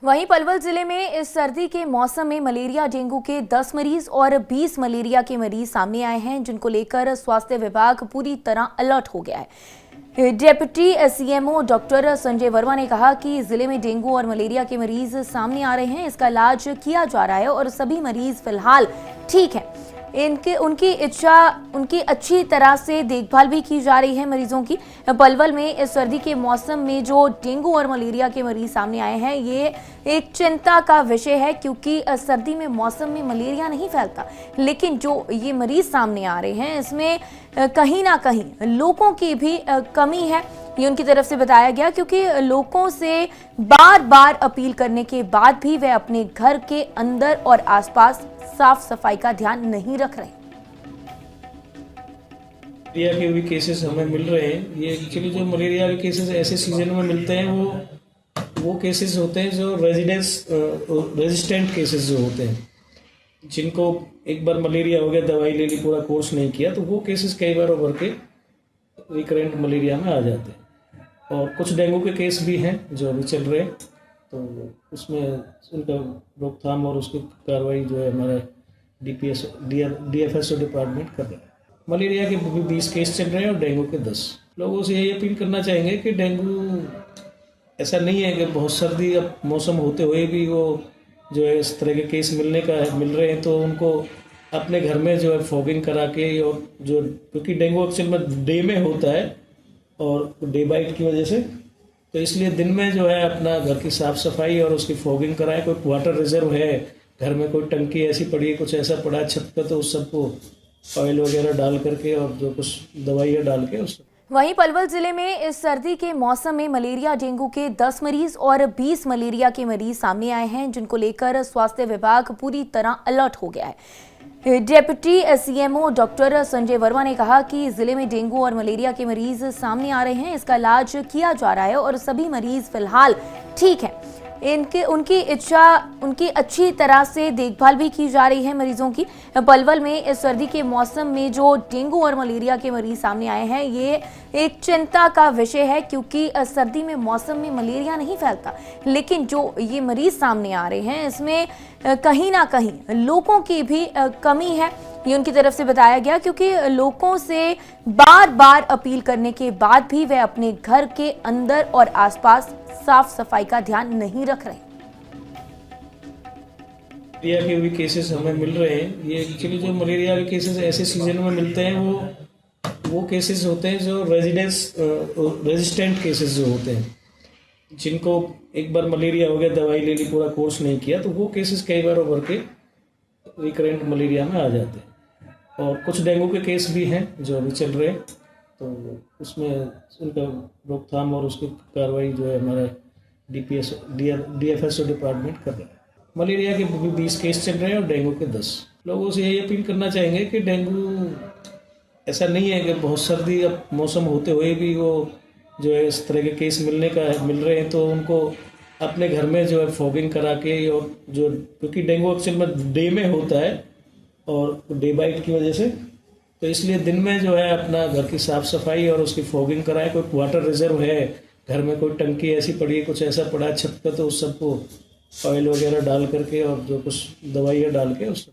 वहीं पलवल जिले में इस सर्दी के मौसम में मलेरिया डेंगू के 10 मरीज और 20 मलेरिया के मरीज सामने आए हैं, जिनको लेकर स्वास्थ्य विभाग पूरी तरह अलर्ट हो गया है। Deputy CMO doctor Sanjay Verma ने कहा कि जिले में डेंगू और मलेरिया के मरीज सामने आ रहे हैं, इसका इलाज किया जा रहा है और सभी मरीज फिलहाल ठीक हैं। उनकी अच्छी तरह से देखभाल भी की जा रही है मरीजों की। पलवल में इस सर्दी के मौसम में जो डेंगू और मलेरिया के मरीज सामने आए हैं, ये एक चिंता का विषय है, क्योंकि सर्दी में मौसम में मलेरिया नहीं फैलता, लेकिन जो ये मरीज सामने आ रहे हैं इसमें कहीं ना कहीं लोगों की भी कमी है, ये उनकी तरफ से बताया गया, क्योंकि लोगों से बार बार अपील करने के बाद भी वे अपने घर के अंदर और आसपास साफ सफाई का ध्यान नहीं रख रहे। मलेरिया के भी केसेस हमें मिल रहे हैं। ये एक्चुअली जो मलेरिया के केसेस ऐसे सीजन में मिलते हैं, वो केसेस होते हैं जो रेजिस्टेंट केसेस जो होते हैं, जिनको एक बार मलेरिया हो गया, दवाई ले ली, पूरा कोर्स नहीं किया, तो वो केसेस कई बार उभर के रिकरेंट मलेरिया में आ जाते हैं। और कुछ डेंगू के केस भी हैं जो अभी चल रहे हैं, तो उसमें उनका रोकथाम और उसकी कार्रवाई जो है हमारा DFSO डिपार्टमेंट कर रहा है। मलेरिया के भी 20 केस चल रहे हैं और डेंगू के 10। लोगों से यही अपील करना चाहेंगे कि डेंगू ऐसा नहीं है कि बहुत सर्दी अब मौसम होते हुए भी वो जो है इस तरह के केस मिल रहे हैं, तो उनको अपने घर में जो है फॉगिंग करा के, और जो क्योंकि डेंगू एक्चुअल में डे में होता है और डे बाइट की वजह से, तो इसलिए दिन में जो है अपना घर की साफ़ सफाई और उसकी फॉगिंग कराएं। कोई वाटर रिजर्व है घर में, कोई टंकी ऐसी पड़ी है, कुछ ऐसा पड़ा है छत पर, तो उस सबको ऑयल वगैरह डाल करके और जो कुछ दवाइयाँ डाल के उस। वहीं पलवल जिले में इस सर्दी के मौसम में मलेरिया डेंगू के 10 मरीज और 20 मलेरिया के मरीज सामने आए हैं, जिनको लेकर स्वास्थ्य विभाग पूरी तरह अलर्ट हो गया है। Deputy CMO doctor Sanjay Verma ने कहा कि जिले में डेंगू और मलेरिया के मरीज सामने आ रहे हैं, इसका इलाज किया जा रहा है और सभी मरीज फिलहाल ठीक हैं। उनकी अच्छी तरह से देखभाल भी की जा रही है मरीजों की। पलवल में इस सर्दी के मौसम में जो डेंगू और मलेरिया के मरीज सामने आए हैं, ये एक चिंता का विषय है, क्योंकि सर्दी में मौसम में मलेरिया नहीं फैलता, लेकिन जो ये मरीज सामने आ रहे हैं इसमें कहीं ना कहीं लोगों की भी कमी है, ये उनकी तरफ से बताया गया, क्योंकि लोगों से बार बार अपील करने के बाद भी वे अपने घर के अंदर और आसपास साफ सफाई का ध्यान नहीं रख रहे। मलेरिया के भी केसेस हमें मिल रहे हैं। ये एक्चुअली जो मलेरिया के केसेस ऐसे सीजन में मिलते हैं, वो केसेस होते हैं जो रेजिस्टेंट केसेस जो होते हैं, जिनको एक बार मलेरिया हो गया, दवाई ले ली, पूरा कोर्स नहीं किया, तो वो केसेस कई बार उभर के रिकरेंट मलेरिया में आ जाते हैं। और कुछ डेंगू के केस भी हैं जो अभी चल रहे हैं, तो उसमें उनका रोकथाम और उसकी कार्रवाई जो है हमारा DFSO डिपार्टमेंट कर रहा है। मलेरिया के भी 20 केस चल रहे हैं और डेंगू के 10। लोगों से यही अपील करना चाहेंगे कि डेंगू ऐसा नहीं है कि बहुत सर्दी अब मौसम होते हुए भी वो जो है इस तरह के केस मिल रहे हैं, तो उनको अपने घर में जो है फॉगिंग करा के, और जो क्योंकि डेंगू एक्चुअल में डे में होता है और डे बाइट की वजह से, तो इसलिए दिन में जो है अपना घर की साफ़ सफाई और उसकी फॉगिंग कराएं। कोई वाटर रिजर्व है घर में, कोई टंकी ऐसी पड़ी है, कुछ ऐसा पड़ा है छत पर, तो उस सबको ऑयल वगैरह डाल करके और जो कुछ दवाइयाँ डाल के उस